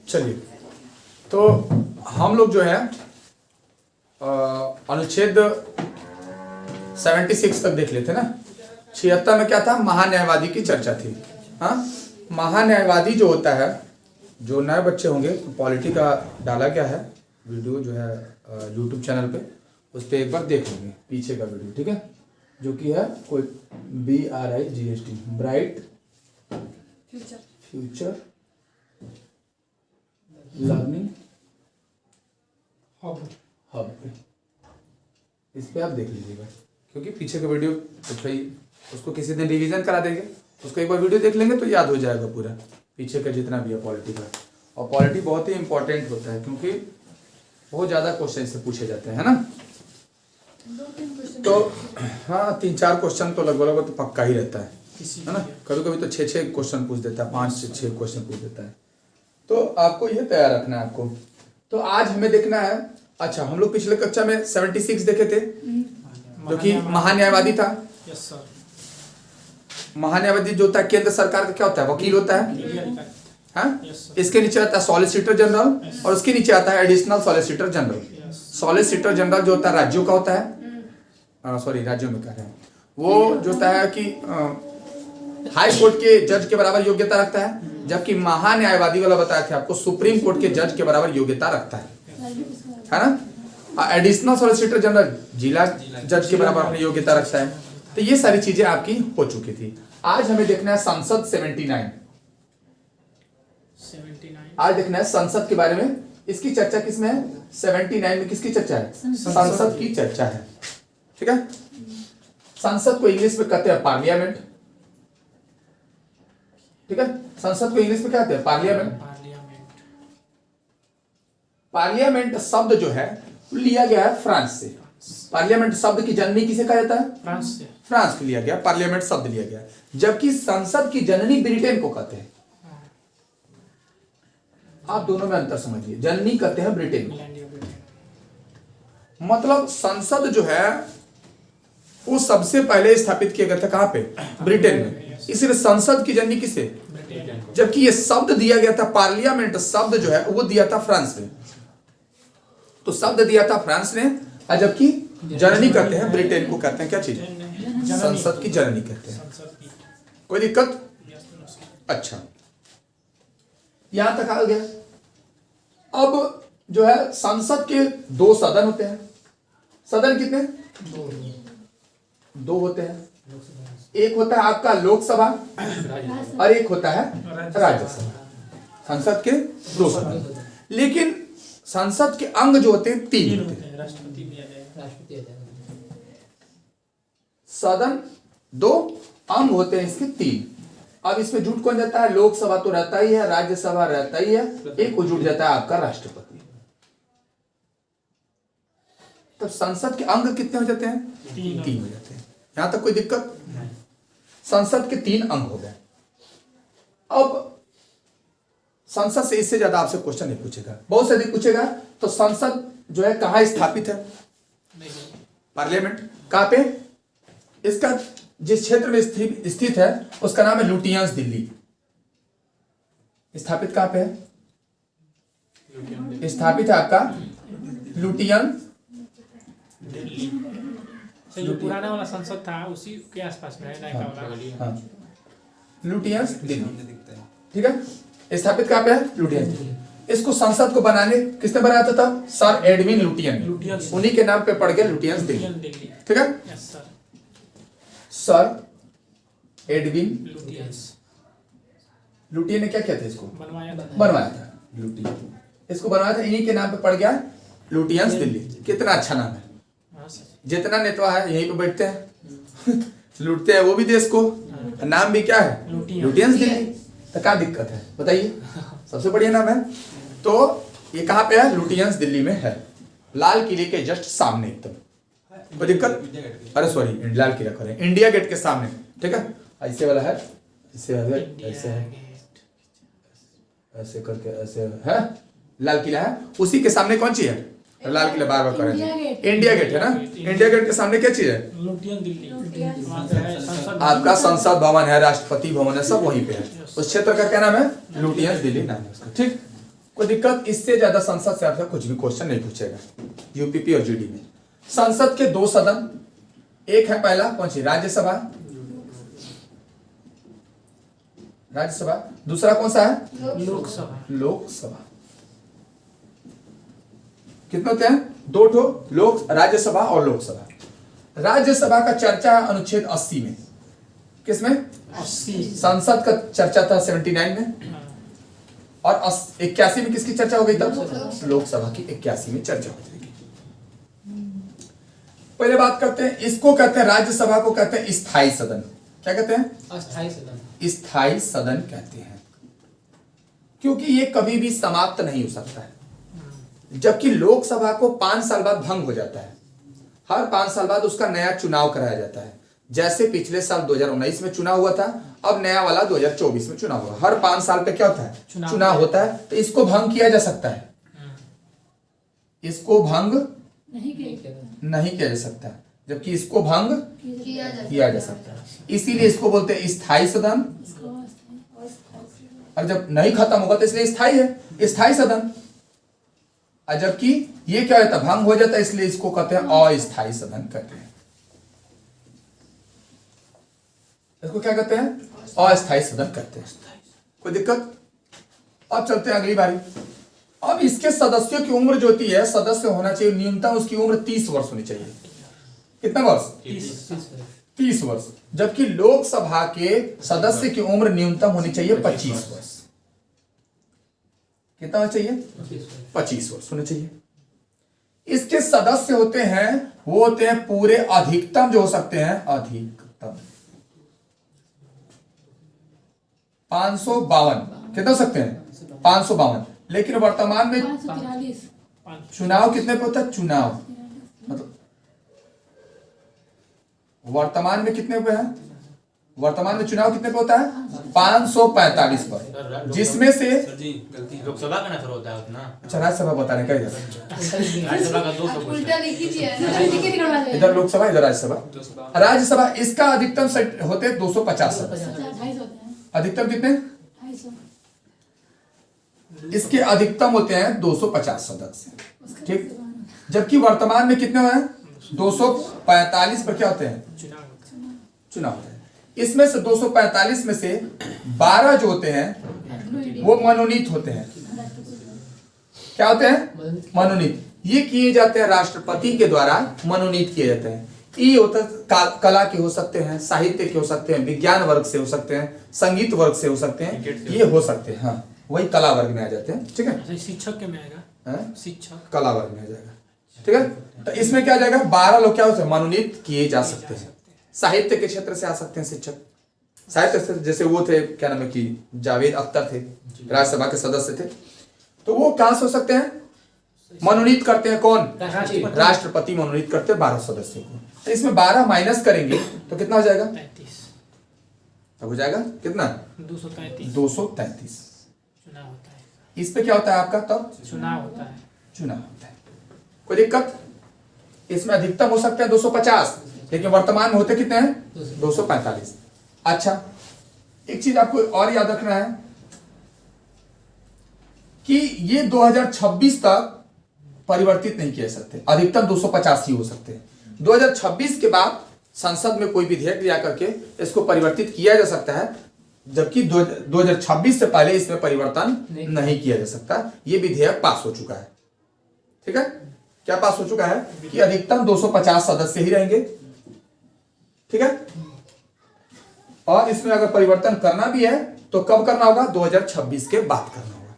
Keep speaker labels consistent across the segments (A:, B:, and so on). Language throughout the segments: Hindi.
A: चलिए, तो हम लोग जो है अनुच्छेद 76 तक देख लेते ना। 76 में क्या था, महान्यायवादी की चर्चा थी। हाँ, महान्यायवादी जो होता है, जो नए बच्चे होंगे तो पॉलिटी का डाला गया है वीडियो जो है यूट्यूब चैनल पे, उस पर एक बार देख लेंगे पीछे का वीडियो, ठीक है, जो कि है कोई BRIGST, bright future learning hub, इस पे आप देख लीजिएगा, क्योंकि पीछे का वीडियो तो भाई उसको किसी दिन रिवीजन करा देंगे, उसको एक बार वीडियो देख लेंगे तो याद हो जाएगा पूरा पीछे का जितना भी है पॉलिटी का। और पॉलिटी बहुत ही इंपॉर्टेंट होता है क्योंकि बहुत ज़्यादा क्वेश्चन इससे पूछे जाते हैं, है ना। तो हाँ, 3-4 क्वेश्चन तो लगभग तो पक्का ही रहता है ना। कभी कभी तो 6-6 क्वेश्चन पूछ देता है, 5 से 6 क्वेश्चन पूछ देता है। तो आपको ये तैयार रखना है आपको। तो आज हमें देखना है, अच्छा हम लोग पिछले कक्षा में 76 देखे थे जो कि महान्यायवादी था।
B: Yes sir.
A: महान्यायवादी जो होता है केंद्र सरकार का क्या होता है, वकील होता है। हाँ,
B: यस सर।
A: इसके नीचे आता है सॉलिसिटर जनरल और उसके नीचे आता है additional solicitor general. Solicitor general जो होता है राज्यों का होता है, सॉरी राज्यों में कह रहे हैं, वो जो होता है कि हाई कोर्ट के जज के बराबर योग्यता रखता है, जबकि महान्यायवादी वाला बताया था आपको सुप्रीम कोर्ट के जज के बराबर योग्यता रखता है ना। एडिशनल सॉलिसिटर जनरल जिला जज के बराबर अपनी योग्यता रखता है। तो ये सारी चीजें आपकी हो चुकी थी। आज हमें देखना है संसद 79। आज देखना है संसद के बारे में। इसकी चर्चा किसमें है, 79 में किसकी चर्चा है, संसद की चर्चा है, ठीक है। संसद को इंग्लिश में कहते हैं पार्लियामेंट, ठीक है। संसद को इंग्लिश में क्या कहते हैं, पार्लियामेंट। पार्लियामेंट शब्द जो है लिया गया है फ्रांस से। पार्लियामेंट शब्द की जननी किसे कहा जाता है,
B: फ्रांस से।
A: फ्रांस से लिया गया, पार्लियामेंट शब्द लिया गया, जबकि संसद की जननी ब्रिटेन को कहते हैं। आप दोनों में अंतर समझिए, जननी कहते हैं ब्रिटेन को, मतलब संसद जो है वो सबसे पहले स्थापित किया गया था कहां पे, ब्रिटेन में, इसलिए संसद की जननी किसे, जबकि ये शब्द दिया गया था पार्लियामेंट शब्द जो है वो दिया था फ्रांस ने। तो शब्द दिया था फ्रांस ने, और जबकि जननी कहते हैं ब्रिटेन को, कहते हैं क्या चीज, संसद की जननी कहते हैं। कोई दिक्कत, अच्छा यहां तक आ गया। अब जो है संसद के 2 सदन होते हैं। सदन कितने, 2 होते हैं। एक होता है आपका लोकसभा और एक होता है राज्यसभा। संसद के 2 सदन, लेकिन संसद के अंग जो होते हैं 3 होते हैं। सदन 2, अंग होते हैं इसके 3। अब इसमें जुट कौन जाता है, लोकसभा तो रहता ही है, राज्यसभा रहता ही है, एक को जुट जाता है आपका राष्ट्रपति। तब संसद के अंग कितने हो जाते हैं, 3 हो जाते हैं। यहां तक कोई दिक्कत, संसद के 3 अंग हो गए। अब संसद से इससे ज्यादा आपसे क्वेश्चन नहीं पूछेगा, बहुत से अधिक पूछेगा। तो संसद जो है कहां स्थापित है, पार्लियामेंट कहां पे, इसका जिस क्षेत्र में स्थित है उसका नाम है लुटियंस दिल्ली। स्थापित कहां पे है, स्थापित है आपका लुटियंस
B: जो पुराना वाला संसद था उसी के आसपास में है, नया वाला।
A: हाँ, लुटियंस दिल्ली, ठीक है। स्थापित कहां पे है, लुटियंस दिल्ली। इसको संसद को बनाने किसने बनाया था, सर एडविन लुटियन, उन्हीं के नाम पे पड़ गया लुटियंस दिल्ली, ठीक है। सर एडविन लुटियन ने क्या किया था, इसको बनवाया था लुटियन, इसको बनवाया था, इन्हीं के नाम पे पड़ गया लुटियंस दिल्ली। कितना अच्छा नाम है, जितना नेता है यहीं पे बैठते हैं लूटते हैं वो भी देश को, नाम भी क्या है, लुटियंस दिल्ली। तो क्या दिक्कत है बताइए, सबसे बढ़िया नाम है। तो ये कहां पे है, लुटियंस दिल्ली में है, लाल किले के जस्ट सामने एकदम। कोई दिक्कत, अरे सॉरी लाल किला करें, इंडिया गेट के सामने, ठीक है। ऐसे वाला है, ऐसे है, ऐसे करके ऐसे है, लाल किला है, उसी के सामने कौन सी है, लाल किला बार बार करें, इंडिया गेट है ना। इंडिया गेट के सामने क्या चीज है, आपका संसद भवन है, राष्ट्रपति भवन है, सब वहीं पे है। उस क्षेत्र का क्या नाम है? लुटियंस दिल्ली नाम है उसका। ठीक, कोई दिक्कत? इससे ज्यादा संसद से आपका कुछ भी क्वेश्चन नहीं पूछेगा यूपीपी और जीडी में। संसद के दो सदन, एक है पहला कौन सी? राज्यसभा, राज्यसभा। दूसरा कौन सा है?
B: लोकसभा।
A: लोकसभा। कितने होते हैं? दो ठो, राज्यसभा और लोकसभा। राज्यसभा का चर्चा है अनुच्छेद 80 में। किसमें?
B: 80।
A: संसद का चर्चा था 79 में, और 81 में किसकी चर्चा हो गई तब? लोकसभा की 81 में चर्चा हो जाएगी। पहले बात करते हैं, इसको कहते हैं, राज्यसभा को कहते हैं स्थायी सदन। क्या कहते हैं?
B: अस्थायी सदन।
A: स्थायी सदन कहते हैं, क्योंकि ये कभी भी समाप्त नहीं हो सकता है। जबकि लोकसभा को 5 साल बाद भंग हो जाता है, हर 5 साल बाद उसका नया चुनाव कराया जाता है। जैसे पिछले साल 2019 में चुनाव हुआ था, अब नया वाला 2024 में चुनाव हुआ। हर 5 साल पे क्या होता है? चुनाव होता है। तो इसको भंग किया जा सकता है, इसको भंग नहीं किया जा सकता, जबकि इसको भंग किया जा सकता है। इसीलिए इसको बोलते हैं स्थायी सदन, और जब नहीं खत्म होगा तो इसलिए स्थायी है, स्थायी सदन। और जबकि ये क्या होता है? भंग हो जाता है, इसलिए इसको कहते हैं अस्थायी सदन कहते हैं। इसको क्या कहते हैं? अस्थायी सदन कहते हैं। कोई दिक्कत? अब चलते हैं अगली बारी। अब इसके सदस्यों की उम्र जो होती है, सदस्य होना चाहिए न्यूनतम उसकी उम्र 30 वर्ष होनी चाहिए। कितना वर्ष? 30 वर्ष। जबकि लोकसभा के सदस्य की उम्र न्यूनतम होनी चाहिए 25 वर्ष। कितना होना चाहिए? 25 वर्ष होने चाहिए। इसके सदस्य होते हैं, वो होते हैं पूरे अधिकतम जो हो सकते हैं, अधिकतम 552। कितना हो सकते हैं? 552। लेकिन वर्तमान में
C: 543।
A: चुनाव कितने पे होता है? चुनाव मतलब वर्तमान में कितने पे है? वर्तमान में चुनाव कितने पे होता है? 545 पर, जिसमें से
D: लोकसभा का ना होता है उतना।
A: अच्छा, राज्यसभा बता रहे क्या?
D: राज्यसभा का 200
C: उल्टा लिखी थी ना,
A: इधर लोकसभा, इधर राज्यसभा। राज्यसभा इसका अधिकतम सेट होते हैं 250 सदस्य।
C: 250 होते हैं।
A: अधिकतम कितने?
C: 250।
A: इसके अधिकतम होते हैं 250 सदस्य। ठीक, जबकि वर्तमान में कितने हैं? 245 पर क्या होते हैं? चुनाव होता है। इसमें से 245 में से 12 जो होते हैं वो मनोनीत होते हैं। क्या होते हैं? मनोनीत। ये किए जाते हैं राष्ट्रपति के द्वारा, मनोनीत किए जाते हैं। ये होता है कला के हो सकते हैं, साहित्य के हो सकते हैं, विज्ञान वर्ग से हो सकते हैं, संगीत वर्ग से हो सकते हैं, ये हो सकते हैं। हाँ, वही कला वर्ग में आ जाते हैं। ठीक है,
B: शिक्षक के में आएगा, शिक्षक
A: कला वर्ग में आ जाएगा। ठीक है, तो इसमें क्या आ जाएगा? 12 लोग क्या होते हैं? मनोनीत किए जा सकते हैं। साहित्य के क्षेत्र से आ सकते हैं शिक्षक, साहित्य से, जैसे वो थे, क्या नाम है कि जावेद अख्तर थे, राज्यसभा के सदस्य थे, तो वो कहां से हो सकते हैं? मनोनीत करते हैं कौन? राष्ट्रपति मनोनीत करते हैं 12 सदस्यों को। तो इसमें 12 माइनस करेंगे तो कितना हो जाएगा?
B: 33।
A: तब हो जाएगा कितना?
B: 233।
A: 233।
B: चुनाव होता है,
A: इस पे क्या होता है आपका? तब
B: चुनाव होता है।
A: चुनाव होता है। कोई दिक्कत? इसमें अधिकतम हो सकते हैं 250, लेकिन वर्तमान में होते कितने हैं? 245। अच्छा, एक चीज आपको और याद रखना है कि ये 2026 तक परिवर्तित नहीं किए सकते, अधिकतम 250 ही हो सकते हैं। 2026 के बाद संसद में कोई विधेयक लिया करके इसको परिवर्तित किया जा सकता है, जबकि 2026 से पहले इसमें परिवर्तन नहीं किया जा सकता। ये विधेयक पास हो चुका है। ठीक है, क्या पास हो चुका है? कि अधिकतम 250 सदस्य ही रहेंगे। ठीक है, और इसमें अगर परिवर्तन करना भी है तो कब करना होगा? 2026 के बाद करना होगा।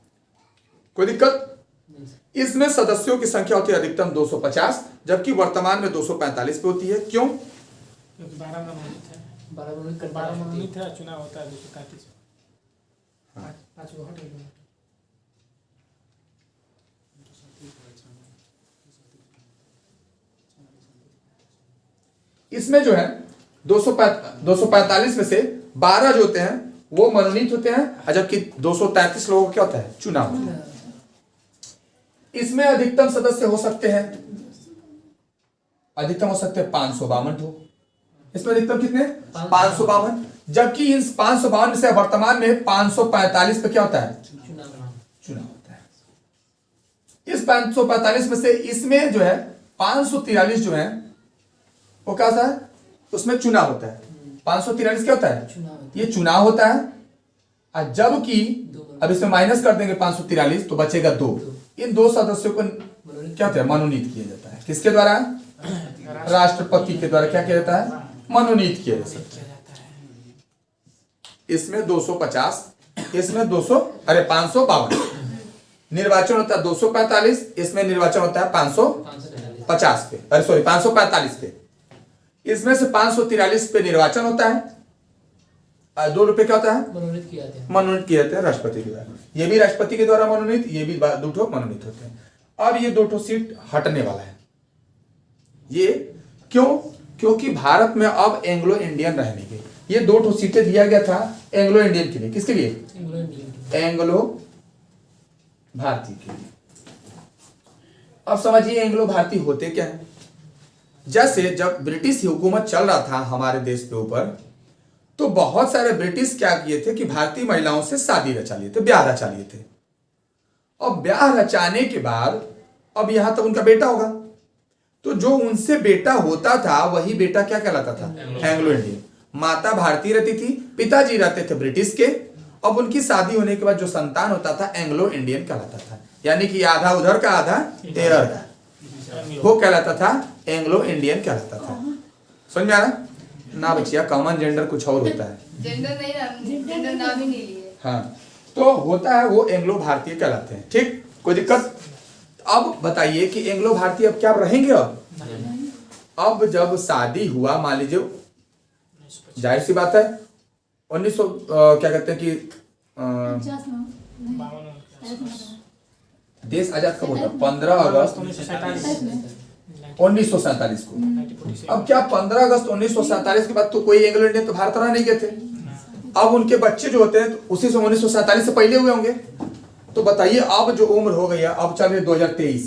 A: कोई दिक्कत? इसमें सदस्यों की संख्या होती है अधिकतम 250, जबकि वर्तमान में 245 पे होती है। क्यों?
B: क्योंकि 12 मनोनीत है, 12 मनोनीत है, चुनाव होता है 233। 5 गो हट गए।
A: इसमें जो है 245 में से 12 जो होते हैं वो मनोनीत होते हैं, जबकि 233 लोगों का क्या होता है? चुनाव होता है। इसमें अधिकतम सदस्य हो सकते हैं, अधिकतम हो सकते हैं 552 हो, इसमें अधिकतम कितने 552, जबकि इन 552 से वर्तमान में 545 पे क्या होता है चुनाव होता है। इस 545 में से इसमें जो है 543 जो है वो क्या होता है, उसमें चुनाव होता है। 543 क्या होता है, ये चुनाव होता है। और जबकि अब इसमें माइनस कर देंगे 543 तो बचेगा 2। इन 2 सदस्यों को क्या होता है, मनोनीत किया जाता है। किसके द्वारा, राष्ट्रपति के द्वारा क्या किया जाता है, मनोनीत किया जा सकता है। इसमें 250, इसमें 552 निर्वाचन होता है 245, इसमें निर्वाचन होता है 550 पे, अरे सॉरी 545 पे। इसमें से 543 पे निर्वाचन होता है और 2 रुपए क्या होता है, मनोनीत किया जाता है राष्ट्रपति के द्वारा। ये भी राष्ट्रपति के द्वारा मनोनीत, ये भी 2 मनोनीत होते हैं। अब ये 2 सीट हटने वाला है। ये क्यों, क्योंकि भारत में अब एंग्लो इंडियन रहने के ये 2 सीटें दिया गया था एंग्लो इंडियन के लिए। किसके लिए, एंग्लो भारतीय के लिए। अब समझिए एंग्लो भारतीय होते क्या है। जैसे जब ब्रिटिश हुकूमत चल रहा था हमारे देश के ऊपर, तो बहुत सारे ब्रिटिश क्या किए थे कि भारतीय महिलाओं से शादी रचा लिए थे, ब्याह रचा लिए थे। अब ब्याह रचाने के बाद अब यहां तक उनका बेटा होगा, तो जो उनसे बेटा होता था वही बेटा क्या कहलाता था, एंग्लो इंडियन। माता भारतीय रहती थी, पिताजी रहते थे ब्रिटिश के। अब उनकी शादी होने के बाद जो संतान होता था एंग्लो इंडियन कहलाता था, यानी कि आधा उधर का आधा इधर का, वो कहलाता था एंग्लो इंडियन कहलाता था। समझ में आ रहा ना बच्चिया, कॉमन जेंडर कुछ और होता है,
C: जेंडर नहीं, जेंडर नाम ही नहीं लिए।
A: हाँ, तो होता है वो एंग्लो भारतीय कहलाते हैं। ठीक, कोई दिक्कत। अब बताइए कि एंग्लो भारतीय अब क्या रहेंगे। अब जब शादी हुआ, मान लीजिए जाहिर सी बात है 1900 क्या कहते हैं कि
C: 50 में
A: देश आजाद कब होता, 15 अगस्त 1947 को। अब क्या 15 अगस्त 1947 के बाद तो कोई एंग्लो इंडियन तो भारत रह नहीं गए थे। अब उनके बच्चे जो होते हैं तो उसी से 1947 से पहले हुए होंगे। तो बताइए अब जो उम्र हो गई है, अब चल रही 2023,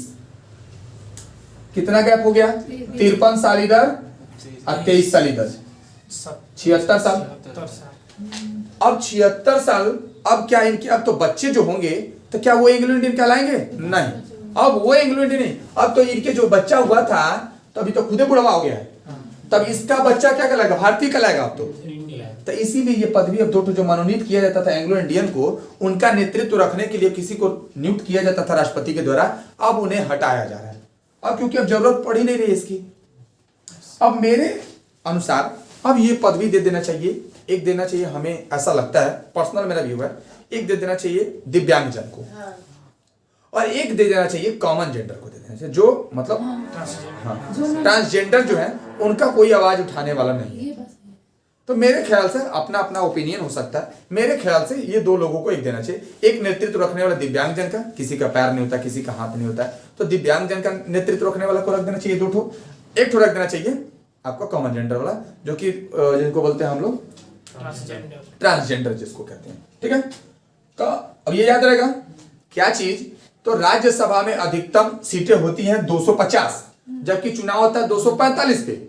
A: कितना गैप हो गया, 53 साल इधर और 23 साल इधर, 76 साल। अब 76 साल, अब क्या इनके अब तो बच्चे जो होंगे तो क्या वो एंग्लो इंडियन कहलाएंगे, नहीं। अब वो एंग्लो इंडियन नहीं, अब तो इनके जो बच्चा हुआ था तो अभी तो खुदे बुढ़वा हो गया है, तब इसका बच्चा क्या कहलाएगा, भारतीय कहलाएगा अब तो इसीलिए ये पदवी अब 2 जो मनोनीत किया जाता था एंग्लो इंडियन को, उनका नेतृत्व रखने के लिए किसी को नियुक्त किया जाता था राष्ट्रपति के द्वारा, अब उन्हें हटाया जा रहा है। अब क्योंकि अब जरूरत पड़ ही नहीं रही इसकी। अब मेरे अनुसार अब ये पदवी दे देना चाहिए, एक देना चाहिए हमें, ऐसा लगता है, पर्सनल मेरा व्यू है, एक दे देना चाहिए दिव्यांगजन को और एक दे देना चाहिए कॉमन जेंडर को दे देना चाहिए, जो मतलब ट्रांसजेंडर जो है उनका कोई आवाज उठाने वाला नहीं है। तो मेरे ख्याल से अपना अपना ओपिनियन हो सकता है, मेरे ख्याल से ये 2 लोगों को एक देना चाहिए। एक नेतृत्व रखने वाला दिव्यांगजन का, किसी का पैर नहीं होता, किसी का हाथ नहीं होता है, तो दिव्यांगजन का नेतृत्व रखने वाला को रख देना चाहिए 2। एक ठो रख देना चाहिए आपका कॉमन जेंडर वाला, जो कि जिनको बोलते हैं हम लोग ट्रांसजेंडर जिसको कहते हैं। ठीक है, तो अब ये याद रहेगा क्या चीज, तो राज्यसभा में अधिकतम सीटें होती हैं 250, जबकि चुनाव होता है 245 पे।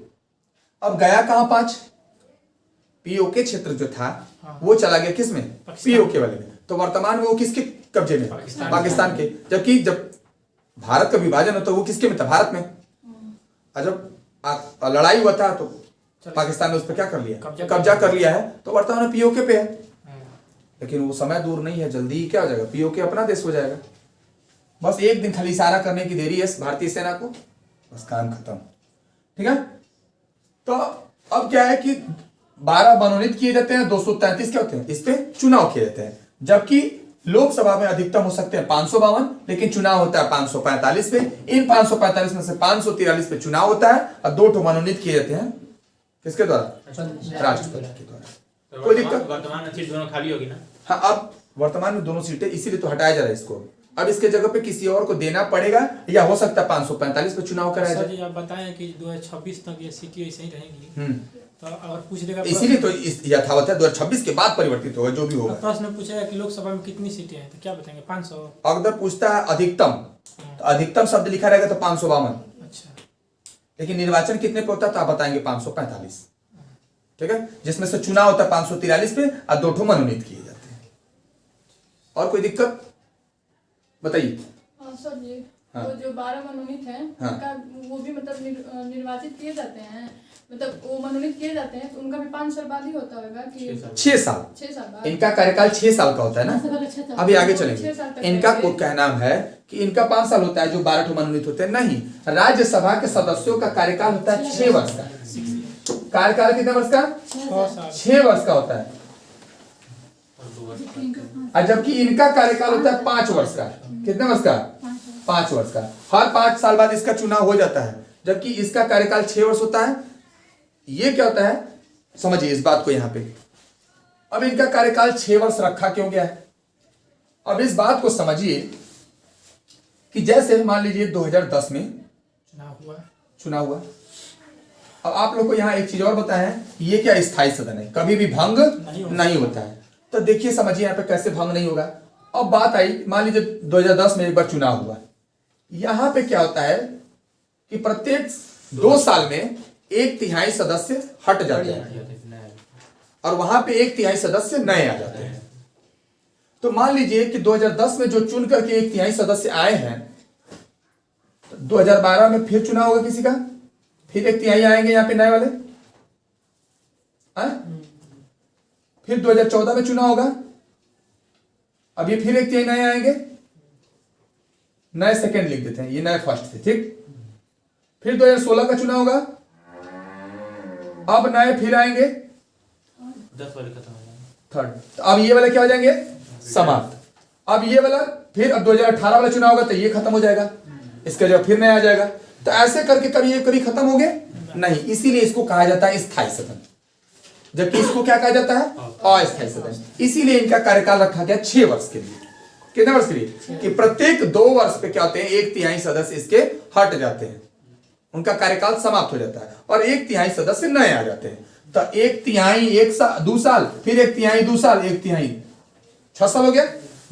A: अब गया कहां 5, पीओके क्षेत्र जो था वो चला गया किसमें, पीओके वाले में। तो वर्तमान में वो किसके कब्जे में, पाकिस्तान के। जबकि जब भारत का विभाजन होता वो किसके में था, भारत में। और जब लड़ाई हुआ था तो पाकिस्तान ने उस पर क्या कर लिया, कब्जा कर लिया है, तो वर्तमान में पीओके पे है। लेकिन वो समय दूर नहीं है, जल्दी ही क्या हो जाएगा, पीओके अपना देश हो जाएगा। बस एक दिन खाली इशारा करने की देरी है भारतीय सेना को, बस काम खत्म। ठीक है, तो अब क्या है कि 12 मनोनीत किए जाते हैं, 233 क्या होते हैं, इस पे चुनाव किए जाते हैं। जबकि लोकसभा में अधिकतम हो सकते हैं 552, लेकिन चुनाव होता है 545 पे। इन 545 में से 543 पे चुनाव होता है और 2 मनोनीत किए जाते हैं किसके द्वारा, राष्ट्रपति के द्वारा। कोई दिक्कत,
D: वर्तमान में सीट दोनों खाली होगी ना।
A: हाँ, अब वर्तमान में दोनों सीटें, इसीलिए तो हटाया जा रहा है इसको। अब इसके जगह पे किसी और को देना पड़ेगा, या हो सकता है 545 पे चुनाव कराया जाए।
B: जी आप बताएं कि 2026 तक ये सीटें ऐसे ही रहेंगी, तो अगर पूछ देगा,
A: इसीलिए तो यथावत है, 2026 के बाद परिवर्तित होगा जो भी होगा।
B: प्रश्न पूछेगा कि लोकसभा में कितनी सीटें हैं, तो क्या बताएंगे, 500।
A: अगर पूछता है अधिकतम, तो अधिकतम शब्द लिखा रहेगा तो 552।
B: अच्छा,
A: लेकिन निर्वाचन कितने पे होता है तो आप बताएंगे 545। ठीक है, जिसमें से चुनाव होता है 543 पे और 2 ठो मनोनीत किए जाते हैं। और कोई दिक्कत बताइए।
E: सर जी,
A: हाँ।
E: वो जो 12 मनोनीत हैं
A: हाँ।
E: उनका वो भी मतलब निर्वाचित किए जाते हैं, मतलब वो मनोनीत किए जाते हैं तो उनका भी 5 साल बाद ही होता होगा कि
A: 6 साल
E: 6 साल बाद?
A: इनका कार्यकाल 6 साल का होता है ना। अभी आगे चलेंगे।
E: 6 साल तक
A: इनका
E: रहेंगे।
A: को क्या नाम है कि इनका 5 साल होता है, जो 12 ठो मनोनीत होते हैं। नहीं, राज्यसभा के सदस्यों का कार्यकाल होता है 6 वर्ष का। कार्यकाल कितने वर्ष का?
B: 6 साल
A: 6 वर्ष का होता है। और जबकि इनका कार्यकाल होता है 5 वर्ष का। कितने वर्ष का? 5 वर्ष का। हर 5 साल बाद इसका चुनाव हो जाता है, जबकि इसका कार्यकाल 6 वर्ष होता है। ये क्या होता है, समझिए इस बात को यहां पे। अब इनका कार्यकाल 6 वर्ष रखा क्यों गया है? अब इस बात को समझिए कि जैसे मान लीजिए 2010 में चुनाव हुआ। अब आप लोग को यहां एक चीज और बताएं, ये क्या स्थायी सदन है, कभी भी भंग नहीं होता है। तो देखिए समझिए यहां पे कैसे भंग नहीं होगा। अब बात आई, मान लीजिए 2010 में एक बार चुनाव हुआ। यहां पे क्या होता है कि प्रत्येक 2 साल में 1/3 सदस्य हट जाते हैं और वहां पे 1/3 सदस्य नए आ जाते हैं। तो मान लीजिए कि 2010 में जो चुन करके 1/3 सदस्य आए हैं, 2012 में फिर चुनाव होगा किसी का, फिर 1/3 आएंगे यहाँ पे नए वाले। फिर 2014 में चुनाव होगा, अब ये फिर 1/3 नए आएंगे। नए सेकंड लिख देते हैं, ये नए फर्स्ट थे, ठीक। फिर 2016 का चुनाव होगा, अब नए फिर आएंगे
D: 10 वाले खत्म हो जाएंगे।
A: थर्ड। तो अब ये वाले क्या हो जाएंगे, समाप्त। अब ये वाला फिर अब 2018 वाला चुनाव होगा तो ये खत्म हो जाएगा, इसका जब फिर नया आ जाएगा। तो ऐसे करके कभी ये कभी खत्म हो गए नहीं, इसीलिए इसको कहा जाता है स्थायी सदन, जबकि इसको क्या कहा जाता है, अस्थायी सदन। इसीलिए इनका कार्यकाल रखा गया 6 वर्ष के लिए। कितने वर्ष के लिए कि प्रत्येक 2 वर्ष पे क्या होते हैं, 1/3 सदस्य इसके हट जाते हैं, उनका कार्यकाल समाप्त हो जाता है और 1/3 सदस्य नए आ जाते हैं। तो 1/3 1 साल 2 साल, फिर 1/3 2 साल, 1/3 6 साल हो गया।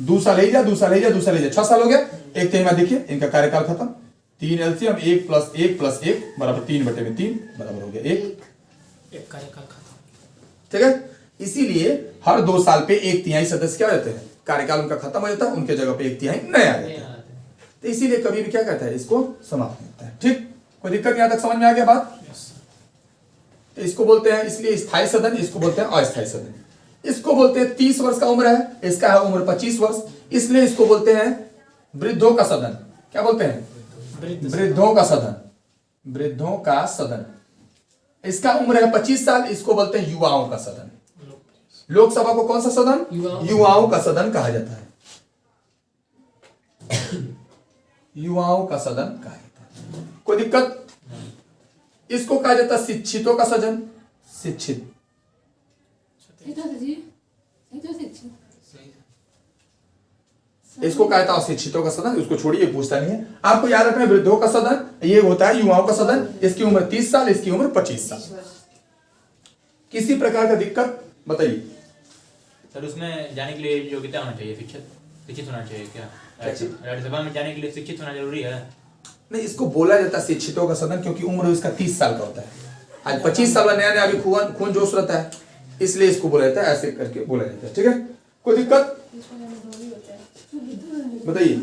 A: 2 साल ले जा, 2 साल ले जा, 2 साल ले जा, 6 साल हो गया। 1/3 में देखिए इनका कार्यकाल खत्म। 3 एलसीएम 1 + 1 + 1 बराबर 3/3 बराबर हो गया 1
B: कार्यकाल खत्म।
A: ठीक है। इसीलिए हर 2 साल पे 1/3 सदस्य क्या हो जाते हैं, कार्यकाल उनका खत्म हो जाता है, उनके जगह पे 1/3 नए आ जाते हैं। तो इसीलिए कभी भी क्या कहता है, इसको समाप्त नहीं होता है। ठीक, कोई दिक्कत यहां तक समझ में आ गया बात? तो इसको बोलते हैं इसलिए स्थायी सदन, इसको बोलते हैं अस्थायी सदन। इसको बोलते हैं 30 वर्ष का उम्र है, इसका है उम्र 25 वर्ष, इसलिए इसको बोलते हैं वृद्धों का सदन। क्या बोलते हैं, वृद्धों का सदन, वृद्धों का सदन। इसका उम्र है 25 साल, इसको बोलते हैं युवाओं का सदन। लोकसभा को कौन सा सदन, युवाओं का सदन कहा जाता है, युवाओं का सदन कहा जाता है। कोई दिक्कत? इसको कहा जाता है शिक्षितों का सदन, शिक्षित। इसको कहा जाता है शिक्षितों का सदन, उसको छोड़िए, पूछता नहीं है। आपको याद रखना है वृद्धों का सदन ये होता है युवाओं का सदन, इसकी उम्र 30 साल, इसकी उम्र 25 साल। किसी प्रकार का दिक्कत बताइए
D: सर। उसमें जाने के लिए योग्यता होना चाहिए, शिक्षित होना चाहिए क्या? राज्यसभा में जाने के लिए शिक्षित होना जरूरी है?
A: नहीं, इसको बोला जाता है शिक्षितों का सदन क्योंकि उम्र इसका 30 साल का होता है। आज 25 साल का नया नया अभी खून जोश रहता है, इसलिए इसको बोला जाता है, ऐसे करके बोला जाता है। ठीक है, कोई दिक्कत बताइए।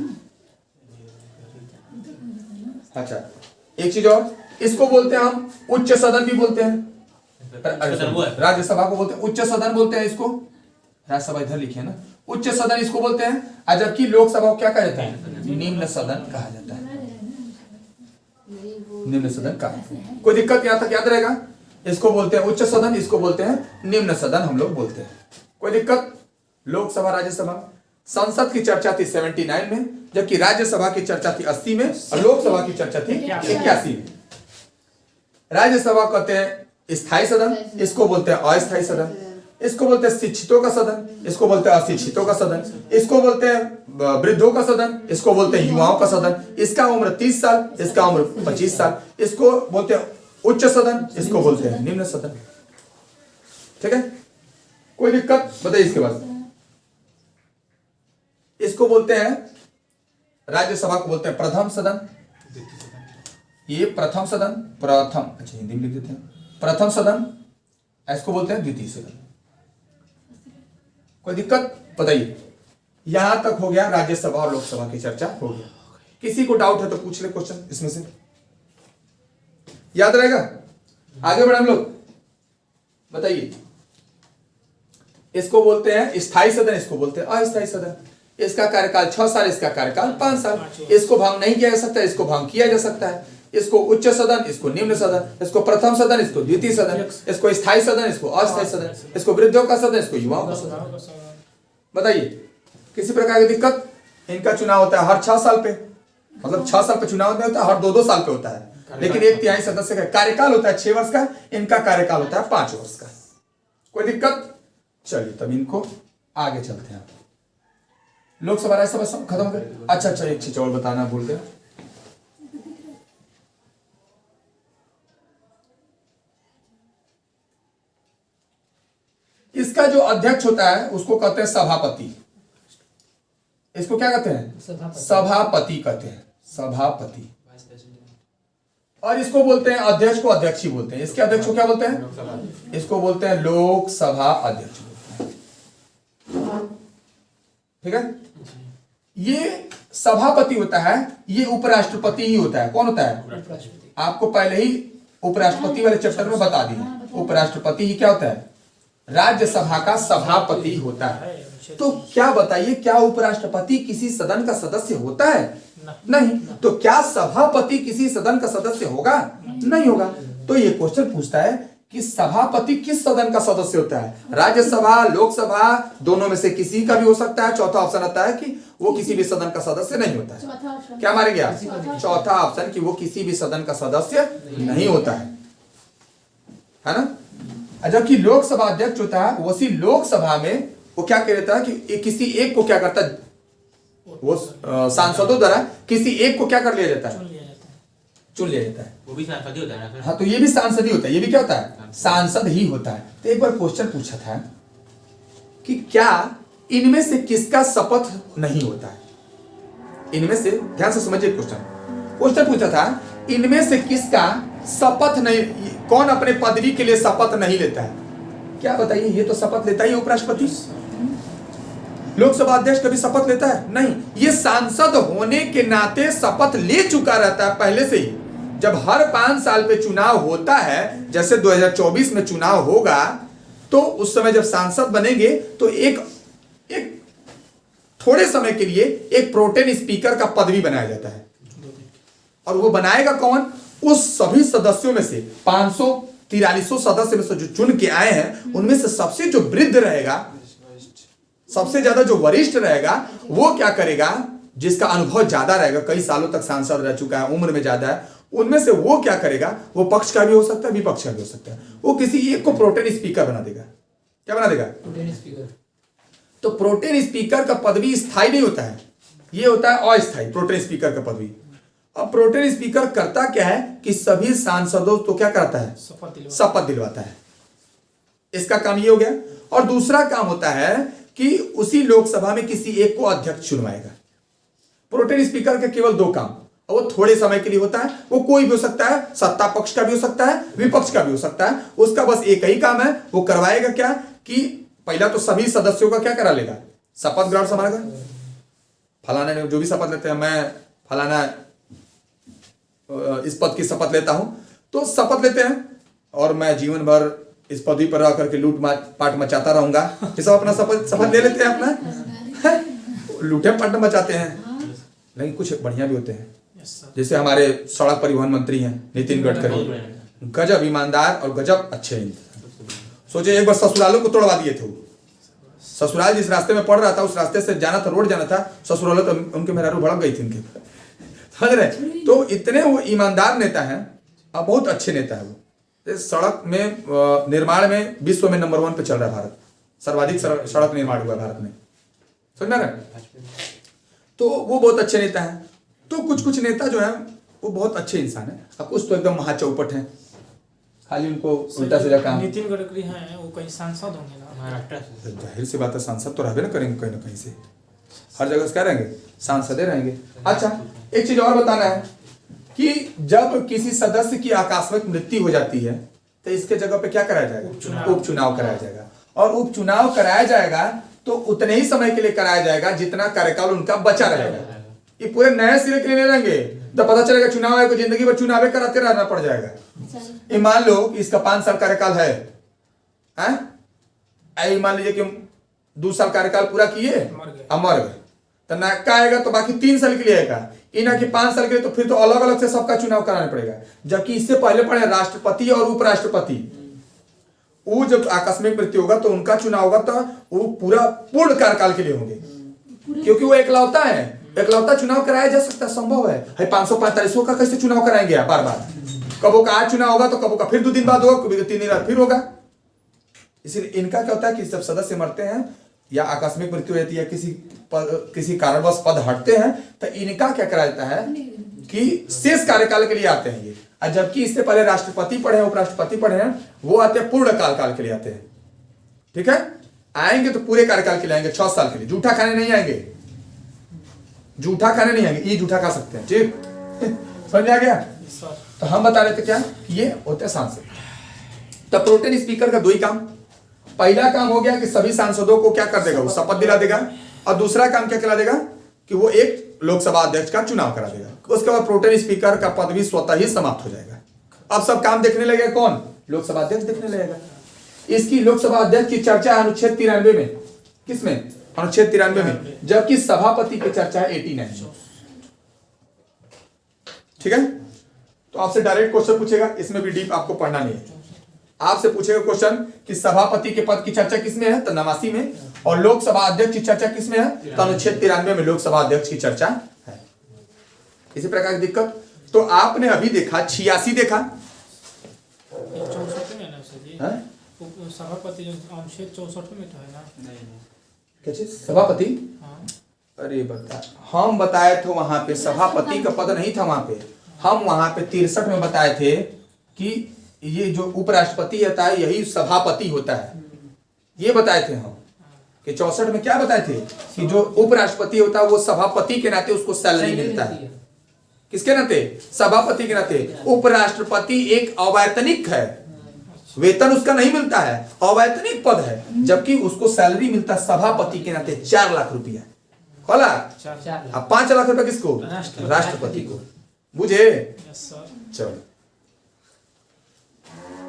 A: अच्छा, एक चीज और, इसको बोलते हैं हम उच्च सदन भी बोलते हैं। राज्यसभा को बोलते हैं उच्च सदन बोलते हैं इसको। राज्यसभा इधर लिखे ना, उच्च सदन इसको बोलते हैं। जबकि लोकसभा को क्या कहा जाता है, निम्न सदन कहा जाता है, निम्न सदन का। कोई दिक्कत यहां तक याद रहेगा? इसको बोलते हैं उच्च सदन, इसको बोलते हैं निम्न सदन, हम लोग बोलते हैं। कोई दिक्कत? लोकसभा राज्यसभा, संसद की चर्चा थी 79 में, जबकि राज्यसभा की चर्चा थी 80 में और लोकसभा की चर्चा थी 81 में। राज्यसभा कहते हैं स्थायी सदन, इसको बोलते हैं अस्थायी सदन। इसको बोलते हैं शिक्षितों का सदन, इसको बोलते हैं अशिक्षितों का सदन। इसको बोलते हैं वृद्धों का सदन, इसको बोलते हैं युवाओं का सदन। इसका उम्र 30 साल, इसका उम्र 25 साल। इसको बोलते हैं उच्च सदन, इसको बोलते हैं निम्न सदन। ठीक है, कोई दिक्कत बताइए? इसके बाद इसको बोलते हैं, राज्यसभा को बोलते हैं प्रथम सदन। ये प्रथम सदन, प्रथम, अच्छा हिंदी में लिख देते हैं, प्रथम सदन। इसको बोलते हैं द्वितीय सदन। कोई दिक्कत बताइए? यहां तक हो गया, राज्यसभा और लोकसभा की चर्चा हो गया। किसी को डाउट है तो पूछ ले क्वेश्चन इसमें से, याद रहेगा? आगे बढ़े हम लोग, बताइए। इसको बोलते हैं स्थायी सदन, इसको बोलते हैं अस्थायी सदन। इसका कार्यकाल 6 साल, इसका कार्यकाल 5 साल। इसको भंग नहीं किया जा सकता, इसको भंग किया जा सकता है। इसको उच्च सदन, इसको निम्न सदन, इसको प्रथम सदन, इसको द्वितीय सदन, इसको स्थायी सदन, इसको अस्थायी सदन, इसको वृद्धों का सदन, इसको युवाओं का सदन। बताइए किसी प्रकार की दिक्कत? इनका चुनाव होता है हर 6 साल पे, मतलब 6 साल पे चुनाव नहीं होता, हर 2-2 साल पे होता है। लेकिन 1/3 सदस्य का कार्यकाल होता है 6 वर्ष का, इनका कार्यकाल होता है 5 वर्ष का। कोई दिक्कत? चलिए तब इनको आगे चलते हैं। लोकसभा राज्यसभा सब खत्म हो गए। अच्छा, एक चीज और बताना भूल गए। इसका जो अध्यक्ष होता है उसको कहते हैं सभापति। इसको क्या कहते हैं? सभापति कहते हैं, सभापति। और इसको बोलते हैं, अध्यक्ष को अध्यक्ष ही बोलते हैं। इसके अध्यक्ष को क्या बोलते हैं? इसको बोलते हैं लोकसभा अध्यक्ष। ठीक है? ये सभापति होता है, ये उपराष्ट्रपति ही होता है। कौन होता है? आपको पहले ही उपराष्ट्रपति वाले चैप्टर में बता दिए। उपराष्ट्रपति ही क्या होता है? राज्यसभा का सभापति होता है। तो क्या बताइए, क्या उपराष्ट्रपति किसी सदन का सदस्य होता है? नहीं। तो क्या सभापति किसी सदन का सदस्य होगा? नहीं होगा। तो ये क्वेश्चन पूछता है कि सभापति किस सदन का सदस्य होता है? राज्यसभा, लोकसभा, दोनों में से किसी का भी हो सकता है। चौथा ऑप्शन आता है कि वो किसी भी सदन का सदस्य नहीं होता है। क्या मारेंगे आप? चौथा ऑप्शन कि वो किसी भी सदन का सदस्य नहीं होता है ना? जबकि लोकसभा अध्यक्ष होता है, वो उसी लोकसभा में वो क्या कहता है कि किसी एक को क्या करता है, वो सांसदों द्वारा किसी एक को क्या कर लिया जाता है? चुन लिया जाता है।
D: वो भी सांसद ही होता है ना?
A: हाँ, तो ये भी सांसद ही होता है। ये भी क्या होता है? सांसद ही होता है। तो एक बार क्वेश्चन पूछा था कि क्या इनमें से किसका शपथ नहीं होता है? इनमें से, ध्यान से समझिए क्वेश्चन पूछा था, इनमें से किसका शपथ नहीं, कौन अपने पदवी के लिए शपथ नहीं लेता है? क्या बताइए? ये तो शपथ लेता ही उपराष्ट्रपति। लोकसभा अध्यक्ष कभी शपथ लेता है? नहीं। ये सांसद होने के नाते शपथ ले चुका रहता है पहले से ही। जब हर 5 साल पे चुनाव होता है, जैसे 2024 में चुनाव होगा, तो उस समय जब सांसद बनेंगे तो एक थोड़े समय के लिए एक प्रोटेन स्पीकर का पदवी बनाया जाता है। और वो बनाएगा कौन? उस सभी सदस्यों में से 543 सदस्य में से जो चुन के आए हैं, उनमें से सबसे जो वृद्ध रहेगा, सबसे ज्यादा जो वरिष्ठ रहेगा, वो क्या करेगा? जिसका अनुभव ज्यादा रहेगा, कई सालों तक सांसद रह चुका है, उम्र में ज्यादा है, उनमें से वो क्या करेगा? वो पक्ष का भी हो सकता है, विपक्ष का भी हो सकता है। वो किसी एक को प्रोटेन स्पीकर बना देगा। क्या बना देगा? Protein speaker. तो प्रोटेन स्पीकर का पदवी स्थायी नहीं होता है, ये होता है अस्थायी प्रोटेन स्पीकर का पदवी। अब प्रोटेन स्पीकर करता क्या है कि सभी सांसदों तो क्या करता है? शपथ दिलवाता है। इसका काम ये हो गया। और दूसरा काम होता है कि उसी लोकसभा में किसी एक को अध्यक्ष चुनवाएगा। प्रोटेन स्पीकर के केवल 2 काम, और वो थोड़े समय के लिए होता है। वो कोई भी हो सकता है, सत्ता पक्ष का भी हो सकता है, विपक्ष का भी हो सकता है। उसका बस एक ही काम है, वो करवाएगा क्या कि पहला तो सभी सदस्यों का क्या करा लेगा? शपथ ग्रहण समाएगा। फलाना ने जो भी शपथ लेते हैं, मैं फलाना इस पद की शपथ लेता हूं, तो शपथ लेते हैं और मैं जीवन भर इस पदवी पर रह करके लूट पाट मचाता रहूंगा। ये सब अपना शपथ ले लेते हैं, अपना लूटे पाट मचाते हैं। लेकिन कुछ बढ़िया भी होते हैं, जैसे हमारे सड़क परिवहन मंत्री हैं नितिन गडकरी, गजब ईमानदार और गजब अच्छे इंसान। सोचे एक बार ससुरालों को तोड़वा दिए थे। वो ससुराल जिस रास्ते में पड़ रहा था, उस रास्ते से जाना था, रोड जाना था, ससुरालों तो उनके मेहरारू भड़क गई थी उनके, समझ रहे? तो इतने वो ईमानदार नेता हैं और बहुत अच्छे नेता है वो। सड़क में निर्माण में विश्व में नंबर 1 पे चल रहा है भारत। सर्वाधिक सड़क निर्माण हुआ है भारत में, समझ में आ रहा है? तो वो बहुत अच्छे नेता हैं। तो कुछ नेता जो है वो बहुत अच्छे इंसान है, और कुछ तो एकदम महाचौपट हैं, खाली उनको उल्टा सीधा काम।
B: नितिन गडकरी हैं, वो कहीं सांसद होंगे ना
D: महाराष्ट्र से?
A: जाहिर सी बात है, सांसद तो रहबे ना करेंगे कहीं ना कहीं से, हर जगह से क्या रहेंगे? सांसदे रहेंगे। अच्छा, एक चीज और बताना है कि जब किसी सदस्य की आकस्मिक मृत्यु हो जाती है तो इसके जगह पे क्या कराया जाएगा?
B: उपचुनाव।
A: उपचुनाव कराया जाएगा। और उपचुनाव कराया जाएगा तो उतने ही समय के लिए कराया जाएगा जितना कार्यकाल उनका बचा रहेगा। ये पूरे नए सिरे के लिए नहीं रहेंगे तो पता चलेगा चुनाव आयोग को जिंदगी भर चुनाव कराते रहना पड़ जाएगा। ये मान लो कि इसका 5 साल कार्यकाल है, हैं? मान लीजिए कि 2 साल कार्यकाल पूरा किए अब मर गए तो नाका आएगा तो बाकी 3 साल के लिए आएगा। इना कि 5 साल के लिए तो फिर तो अलग अलग से सबका चुनाव कराना पड़ेगा। जबकि इससे पहले पढ़े राष्ट्रपति और उपराष्ट्रपति, वो जब आकस्मिक मृत्यु होगा तो उनका चुनाव होगा तो वो पूरा पूर्ण कार्यकाल के लिए होंगे, क्योंकि वो एकलौता है। एकलौता चुनाव कराया जा सकता है, संभव है। 545 का कैसे चुनाव कराएंगे आप बार बार? कबो का आज चुनाव होगा तो कबो का फिर 2 दिन बाद होगा, कभी 3 दिन बाद फिर होगा। इसलिए इनका क्या होता है कि जब सदस्य मरते हैं या आकस्मिक मृत्यु रहती है, किसी कारणवश पद हटते हैं, तो इनका क्या करा जाता है कि शेष कार्यकाल के लिए आते हैं ये। और जबकि इससे पहले राष्ट्रपति पढ़े हैं, उपराष्ट्रपति पढ़े हैं, वो आते हैं पूर्ण काल के लिए आते हैं। ठीक है, आएंगे तो पूरे कार्यकाल के लिए आएंगे, 6 साल के लिए। जूठा खाने नहीं आएंगे, जूठा खाने नहीं आएंगे, ये जूठा खा सकते हैं। ठीक समझ आ गया? तो हम बता रहे थे क्या, ये होते हैं सांसद। तो प्रोटेन स्पीकर का 2 ही काम। पहला काम हो गया कि सभी सांसदों को क्या कर देगा, वो शपथ दिला देगा। और दूसरा काम क्या करा देगा कि वो एक लोकसभा अध्यक्ष का चुनाव करा देगा। उसके बाद प्रोटेन स्पीकर का पद भी स्वतः ही समाप्त हो जाएगा। अब सब काम देखने लगेगा कौन? लोकसभा अध्यक्ष देखने लगेगा। इसकी लोकसभा अध्यक्ष की चर्चा है अनुच्छेद 93 में। किसमें? अनुच्छेद 93 में। जबकि सभापति की चर्चा है 89 में। ठीक है, तो आपसे डायरेक्ट क्वेश्चन पूछेगा, इसमें भी डीप आपको पढ़ना नहीं है। आपसे पूछेगा क्वेश्चन कि सभापति के पद की चर्चा किसमें है, तो 89 में। और लोकसभा अध्यक्ष की चर्चा किसमें है, तो अनुच्छेद 93 में लोकसभा अध्यक्ष की चर्चा है। इसी प्रकार की दिक्कत। तो आपने अभी देखा 86 देखा,
B: 64 में ना सर जी, सभापति जो अनुच्छेद 64 में तो है ना?
A: क्या चीज? सभापति?
B: हाँ।
A: अरे बता, हम बताए थे वहां पे सभापति का पद नहीं था। वहां पे हम वहां पे 63 में बताए थे कि ये जो उपराष्ट्रपति होता है यही सभापति होता है, ये बताए थे हम। कि 64 में क्या बताए थे कि जो उपराष्ट्रपति होता है वो सभापति के नाते उसको सैलरी मिलता है। किसके नाते? सभापति के नाते। उपराष्ट्रपति एक अवैतनिक है, वेतन उसका नहीं मिलता है, अवैतनिक पद है, जबकि उसको सैलरी मिलता है सभापति के नाते 4 लाख रुपया। खोला? अब 5 लाख रुपया किसको? राष्ट्रपति को। बुझे? चलो,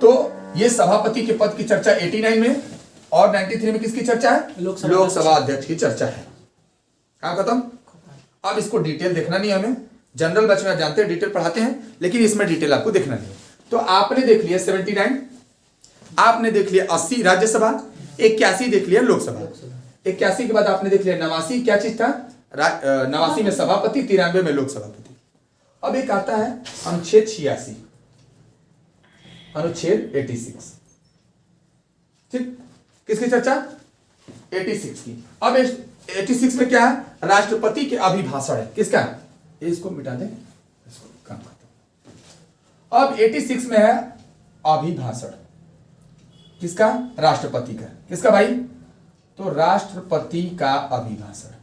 A: तो ये सभापति के पद की चर्चा 89 में और 93 में किसकी चर्चा है? लोकसभा अध्यक्ष की चर्चा है। काम खत्म। अब इसको डिटेल देखना नहीं हमें, जनरल बैच में जानते हैं डिटेल पढ़ाते हैं, लेकिन इसमें डिटेल आपको देखना नहीं। तो आपने देख लिया 79, आपने देख लिया 80 राज्यसभा, 81 देख लिया लोकसभा। 81 के बाद आपने देख लिया 89, क्या चीज था? 89 में सभापति, 93 में लोकसभापति। अब एक आता है अनुच्छेद 86, अनुच्छेद 86। ठीक, किसकी चर्चा? 86 की। अब 86 में क्या है? राष्ट्रपति के अभिभाषण है। किसका? इसको मिटा दें, इसको काम खत्म। अब 86 में है अभिभाषण। किसका? राष्ट्रपति का। किसका भाई? तो राष्ट्रपति का अभिभाषण।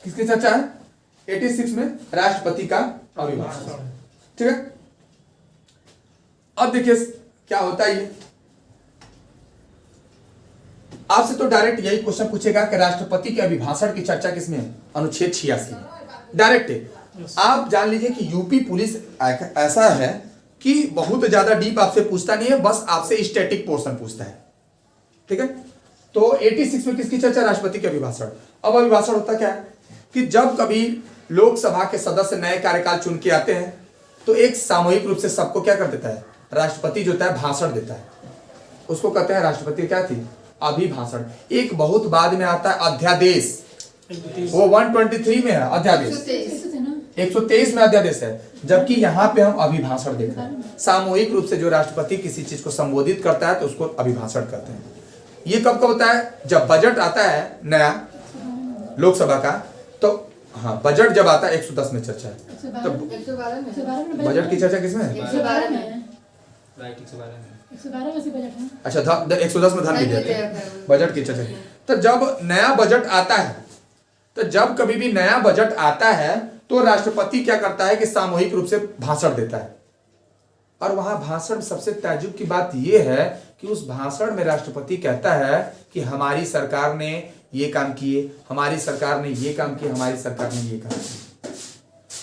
A: किसकी चर्चा है? 86 में राष्ट्रपति का अभिभाषण। ठीक है, अब देखिए क्या होता है। ये आपसे तो डायरेक्ट यही क्वेश्चन पूछेगा कि राष्ट्रपति के अभिभाषण की चर्चा किसमें है? अनुच्छेद 86 में। डायरेक्ट आप जान लीजिए कि यूपी पुलिस ऐसा है कि बहुत ज्यादा डीप आपसे पूछता नहीं है, बस आपसे स्टैटिक पोर्शन पूछता है। ठीक है, तो 86 में किसकी चर्चा? राष्ट्रपति के अभिभाषण। अब अभिभाषण होता क्या है कि जब कभी लोकसभा के सदस्य नए कार्यकाल चुन के आते हैं तो एक सामूहिक रूप से सबको क्या कर देता है? राष्ट्रपति जो होता है भाषण देता है, उसको कहते हैं राष्ट्रपति क्या थी? अभिभाषण। एक बहुत बाद में आता है अध्यादेश, वो 123 में है अध्यादेश, 123 में अध्यादेश है। जबकि यहाँ पे हम अभिभाषण देख रहे हैं। सामूहिक रूप से जो राष्ट्रपति किसी चीज को संबोधित करता है तो उसको अभिभाषण कहते हैं। ये कब कब होता है? जब बजट आता है नया लोकसभा का, तो हाँ बजट जब आता है 110 में चर्चा है। तो
C: 112 में
A: बजट की चर्चा किसमें है?
C: 112 में।
D: राइट 112 में।
E: 112 में से बजट है।
A: अच्छा 110 में धन विधेयक बजट की चर्चा। तो जब नया बजट आता है, तो जब कभी भी नया बजट आता है तो राष्ट्रपति क्या करता है कि सामूहिक रूप से भाषण देता है। और वहां भाषण सबसे ताज्जुब की बात यह है कि उस भाषण में राष्ट्रपति कहता है कि हमारी सरकार ने ये काम किए, हमारी सरकार ने ये काम किए, हमारी सरकार ने ये काम किए।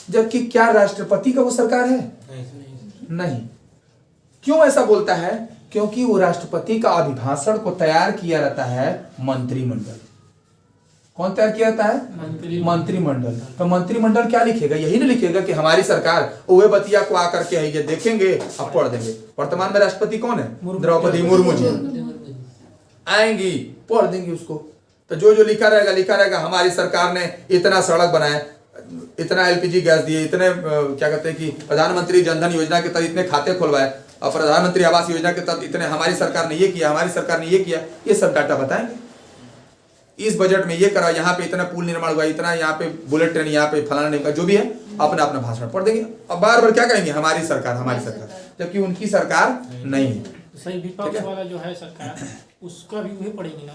A: जबकि क्या राष्ट्रपति का वो सरकार है? नहीं। क्यों ऐसा बोलता है? क्योंकि वो राष्ट्रपति का अभिभाषण को तैयार किया रहता है मंत्रिमंडल। कौन तैयार किया जाता है? मंत्रिमंडल। तो मंत्रिमंडल क्या लिखेगा? यही नहीं लिखेगा कि हमारी सरकार ओवे बतिया को आकर के ये देखेंगे और पढ़ देंगे। वर्तमान में राष्ट्रपति कौन है? द्रौपदी मुर्मू जी आएंगी, पढ़ देंगी उसको। तो जो लिखा रहेगा हमारी सरकार ने इतना सड़क बनाया, इतना एलपीजी गैस दिए, इतने क्या कहते हैं कि प्रधानमंत्री जनधन योजना के तहत इतने खाते खुलवाए और प्रधानमंत्री आवास योजना के तहत इतने, हमारी सरकार ने ये किया, हमारी सरकार ने ये किया, ये सब डाटा बताएंगे। इस बजट में ये करा, यहाँ पे इतना पुल निर्माण हुआ, इतना यहाँ पे बुलेट ट्रेन, यहाँ पे फलाना नहीं, जो भी है अपना अपना भाषण पढ़ देंगे और बार बार क्या कहेंगे? हमारी सरकार, हमारी सरकार, जबकि उनकी सरकार नहीं है।
B: सही विपक्ष वाला जो है सरकार, उसका भी वही पड़ेगी ना।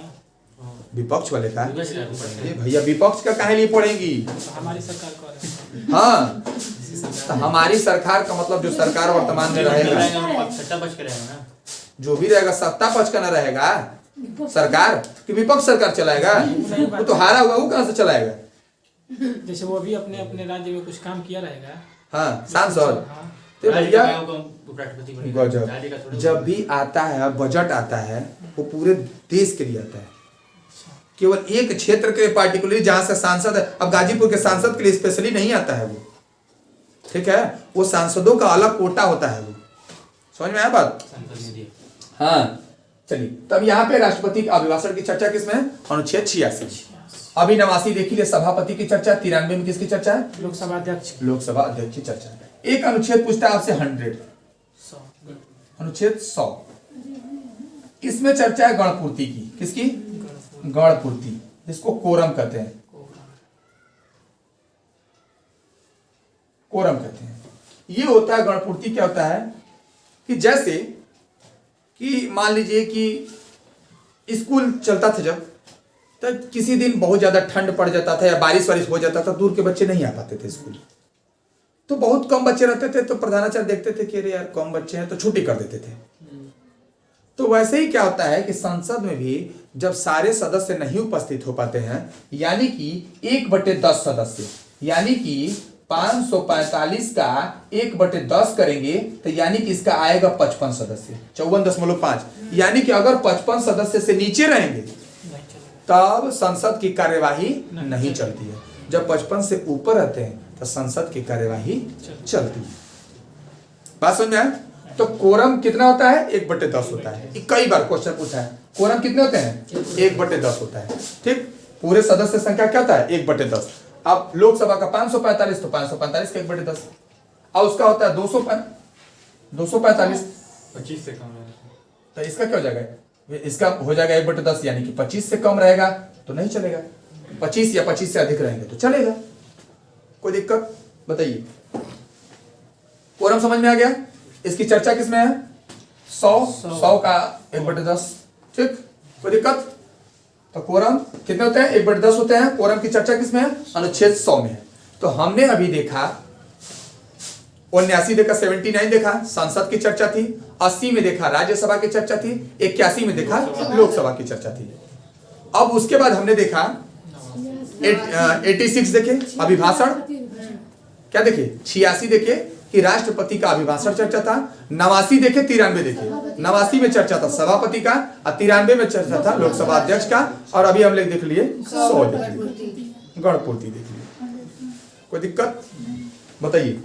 A: विपक्ष वाले का ये भैया विपक्ष का काहे लिए पढ़ेंगी?
B: हमारी सरकार का।
A: हाँ, तो हमारी सरकार का मतलब जो सरकार वर्तमान में रहेगा,
D: सट्टा बच के रहेगा ना,
A: जो भी रहेगा सत्ता पक्ष का ना रहेगा सरकार कि विपक्ष सरकार चलाएगा? वो तो हारा हुआ, वो कहां से चलाएगा?
B: जैसे वो भी अपने अपने राज्य में कुछ काम किया रहेगा।
A: हाँ, सांसद।
B: हाँ।
A: तो भैया
D: गजब,
A: जब भी आता है बजट आता है वो पूरे देश के लिए आता है, केवल एक क्षेत्र के लिए पार्टिकुलरली जहां से सांसद है। अब गाजीपुर के सांसद के लिए स्पेशली नहीं आता है वो, ठीक है? वो सांसदों का अलग कोटा होता है। वो समझ में आया बात? हाँ, चलिए। तब यहाँ पे राष्ट्रपति के अभिभाषण की चर्चा किसमें है? अनुच्छेद 86। अभी 89 देखी ले, सभापति की चर्चा। 93 में किसकी चर्चा है?
B: लोकसभा अध्यक्ष।
A: लोकसभा अध्यक्ष की चर्चा है। एक अनुच्छेद पूछता है आपसे 100, अनुच्छेद 100, इसमें चर्चा है गणपूर्ति की। किसकी? गणपूर्ति, जिसको कोरम कहते हैं। कोरम कहते हैं। ये होता है गणपूर्ति। क्या होता है कि जैसे कि मान लीजिए कि स्कूल चलता था जब, तो किसी दिन बहुत ज्यादा ठंड पड़ जाता था या बारिश वारिश हो जाता था, दूर के बच्चे नहीं आ पाते थे स्कूल, तो बहुत कम बच्चे रहते थे। तो प्रधानाचार्य देखते थे कि अरे यार कम बच्चे हैं, तो छुट्टी कर देते थे। तो वैसे ही क्या होता है कि संसद में भी जब सारे सदस्य नहीं उपस्थित हो पाते हैं, यानी कि 1/10 सदस्य, यानी कि 545 का 1/10 करेंगे तो यानी कि इसका आएगा 55 सदस्य, 54.5। यानी कि अगर 55 सदस्य से नीचे रहेंगे तब संसद की कार्यवाही नहीं चलती है। जब 55 से ऊपर रहते हैं तो संसद की कार्यवाही चलती है। बात समझ में आया? तो कोरम कितना होता है? 1/10 होता है। कई बार क्वेश्चन पूछा है, कोरम कितने होते हैं? 1/10 होता है। ठीक, पूरे सदस्य संख्या क्या होता है? 1/10। अब लोकसभा का 545 तो 545 का 1/10, और उसका होता है 245,
D: 25 से कम रहेगा
A: तो इसका क्या हो जाएगा? इसका हो जाएगा 1/10, यानी कि 25 से कम रहेगा तो नहीं चलेगा, 25 या 25 से अधिक रहेंगे तो चलेगा। कोई दिक्कत? बताइए। कोरम समझ में आ गया? इसकी चर्चा किसमें है? 100 का 1/10। ठीक, कोई दिक्कत? तो कोरम कितने होते हैं? 1/10 होते हैं। कोरम की चर्चा किसमें है? अनुच्छेद 100 में है। तो हमने अभी देखा 79 देखा, 79 देखा संसद की चर्चा थी, 80 में देखा राज्यसभा की चर्चा थी, 81 में देखा लोकसभा की चर्चा थी। अब उसके बाद हमने देखा 86 देखे अभिभाषण, क्या देखे? 86 देखे कि राष्ट्रपति का अभिभाषण चर्चा था, 89 देखे, 93 देखे। 89 में चर्चा था सभापति का और 93 में चर्चा था लोकसभा अध्यक्ष का, और अभी हम लोग देख लिए 100 गणपूर्ति देख लिए। कोई दिक्कत? बताइए।